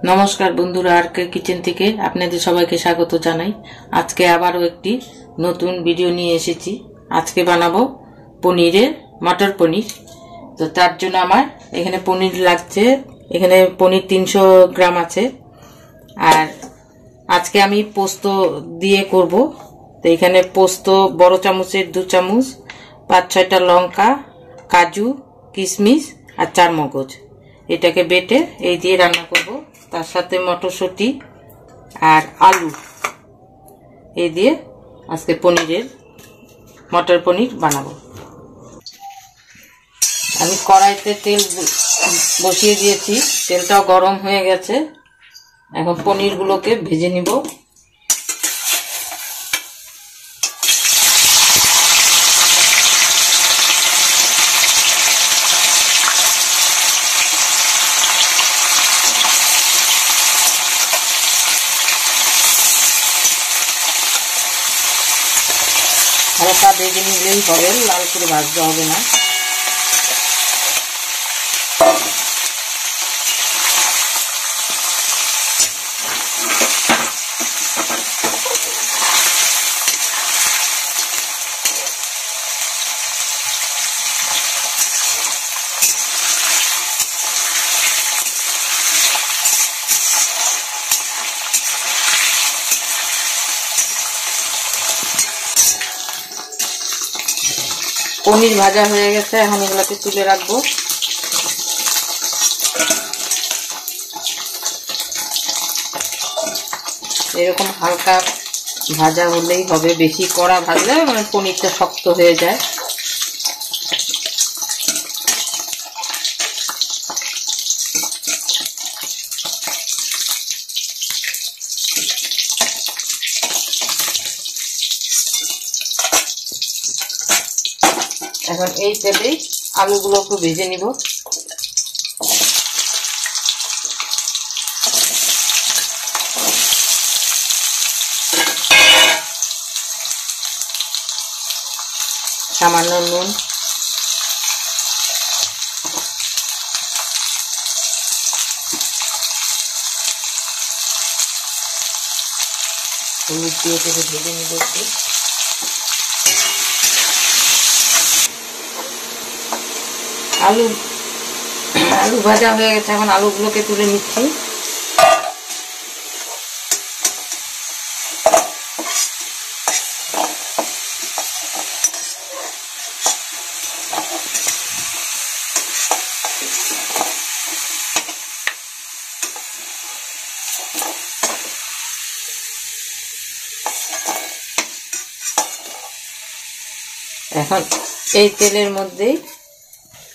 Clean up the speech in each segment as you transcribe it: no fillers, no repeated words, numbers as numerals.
नमस्कार बंधुरा आर के किचेन থেকে আপনাদের সবাইকে স্বাগত জানাই। আজকে আবারও একটি নতুন ভিডিও নিয়ে এসেছি। আজকে বানাবো পনিরের মটর পনির। তো তার জন্য আমার এখানে পনির লাগছে। এখানে পনির 300 গ্রাম আছে। আর আজকে আমি পোস্ত দিয়ে করব। তো এখানে পোস্ত বড় চামচের 2 চামচ, 5-6টা লঙ্কা, কাজু, কিশমিশ আর চারমগজ এটাকে বেটে এই দিয়ে রান্না করব। তার সাথে মটরশুঁটি আর আলু এই দিয়ে আজকে পনিরের মটর পনির বানাবো। আমি কড়াইতে তেল বসিয়ে দিয়েছি, তেলটাও গরম হয়ে গেছে। এখন পনিরগুলোকে ভেজে নিব। হালকা ভেজে নিলেই হবে, লাল করে ভাজতে হবে না। পনির ভাজা হয়ে গেছে, এখন এগুলোকে তুলে রাখবো। এরকম হালকা ভাজা হলেই হবে, বেশি কড়া ভাজলে মানে পনিরটা শক্ত হয়ে যায়। এখন এই তেলেই আলুগুলোকে ভেজে নিব। সামান্য নুন, হলুদ দিয়ে এটাকে ভেজে নিব একটু। আলু ভাজা হয়ে গেছে, এখন আলুগুলোকে তুলে নিচ্ছি। এখন এই তেলের মধ্যেই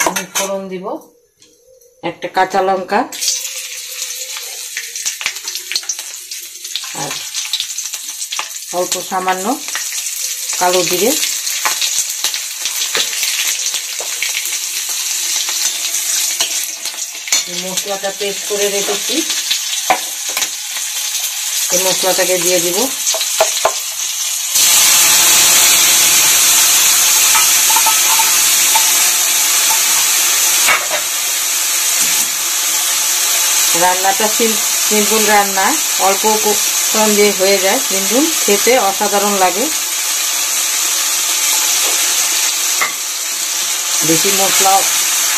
আমি ফোড়ন দিব। একটা কাঁচা লঙ্কা আর অল্প সামান্য কালো জিরে, মশলাটা পেস্ট করে রেখেছি, এই মশলাটাকে দিয়ে দিব। রান্নাটা সিম্পল রান্না, অল্প উপকরণ দিয়ে হয়ে যায়, কিন্তু খেতে অসাধারণ লাগে। বেশি মশলা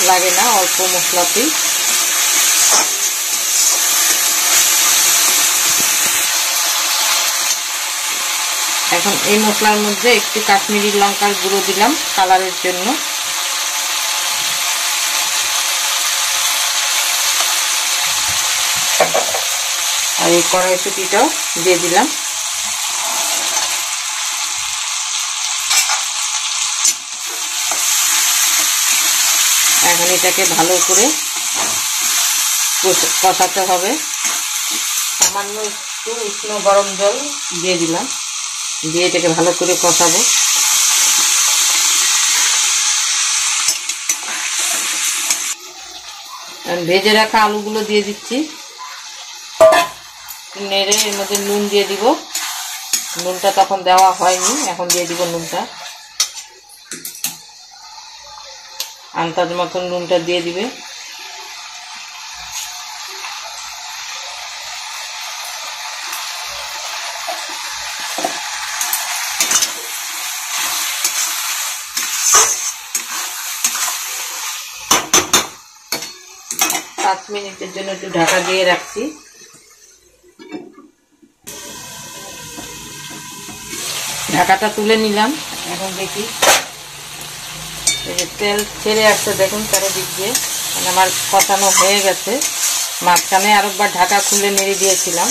লাগে না, অল্প মশলাতেই। এখন এই মশলার মধ্যে একটু কাশ্মীরি লঙ্কার গুঁড়ো দিলাম কালারের জন্য। আর এই কড়াইশুঁটিটাও দিয়ে দিলাম। এখন এটাকে ভালো করে কষাতে হবে। সামান্য একটু উষ্ণ গরম জল দিয়ে দিলাম, দিয়ে এটাকে ভালো করে কষাবো। ভেজে রাখা আলুগুলো দিয়ে দিচ্ছি, নেড়ে এর মধ্যে নুন দিয়ে দিব। নুনটা তখন দেওয়া হয়নি, এখন দিয়ে দিব নুনটা। আন্দাজ মতন নুনটা দিয়ে দিবে। 5 মিনিটের জন্য একটু ঢাকা দিয়ে রাখছি। ঢাকাটা তুলে নিলাম। এখন দেখি এই যে তেল ছেড়ে আসছে, দেখুন চারিদিক দিয়ে, মানে আমার কষানো হয়ে গেছে। মাঝখানে আরেকবার ঢাকা খুলে নেড়ে দিয়েছিলাম।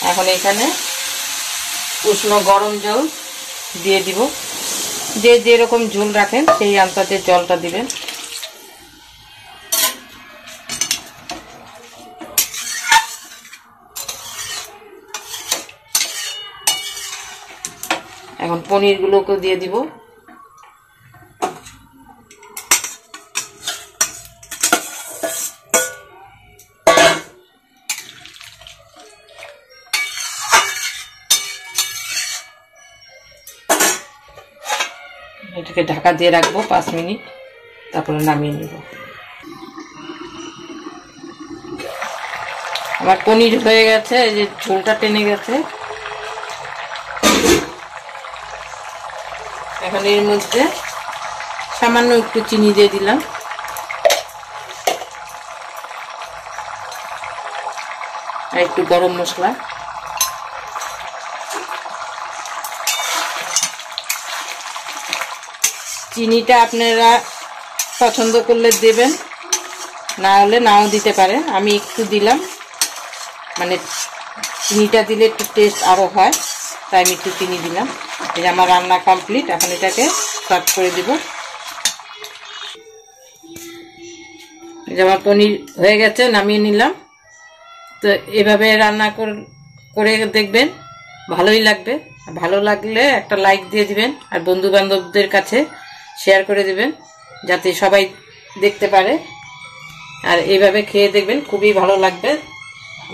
এখন এখানে উষ্ণ গরম জল দিয়ে দিব। যে যেরকম ঝোল রাখেন সেই আন্দাজে জলটা দিবেন। এখন পনিরগুলোকে দিয়ে দিব। এটাকে ঢাকা দিয়ে রাখবো 5 মিনিট, তারপরে নামিয়ে নিব। আমার পনির হয়ে গেছে, এই যে ঝোলটা টেনে গেছে। এখন এর মধ্যে সামান্য একটু চিনি দিয়ে দিলাম। আর একটু গরম মশলা। চিনিটা আপনারা পছন্দ করলে দেবেন, না হলে নাও দিতে পারেন। আমি একটু দিলাম, মানে চিনিটা দিলে একটু টেস্ট আরো হয়, তাই আমি একটু চিনি দিলাম। এই যে আমার রান্না কমপ্লিট। এখন এটাকে সার্ভ করে দিব। এই যে আমার পনির হয়ে গেছে, নামিয়ে নিলাম। তো এভাবে রান্না করে দেখবেন, ভালোই লাগবে। ভালো লাগলে একটা লাইক দিয়ে দিবেন, আর বন্ধু বান্ধবদের কাছে শেয়ার করে দিবেন, যাতে সবাই দেখতে পারে। আর এইভাবে খেয়ে দেখবেন, খুবই ভালো লাগবে।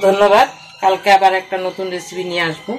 ধন্যবাদ। কালকে আবার একটা নতুন রেসিপি নিয়ে আসবো।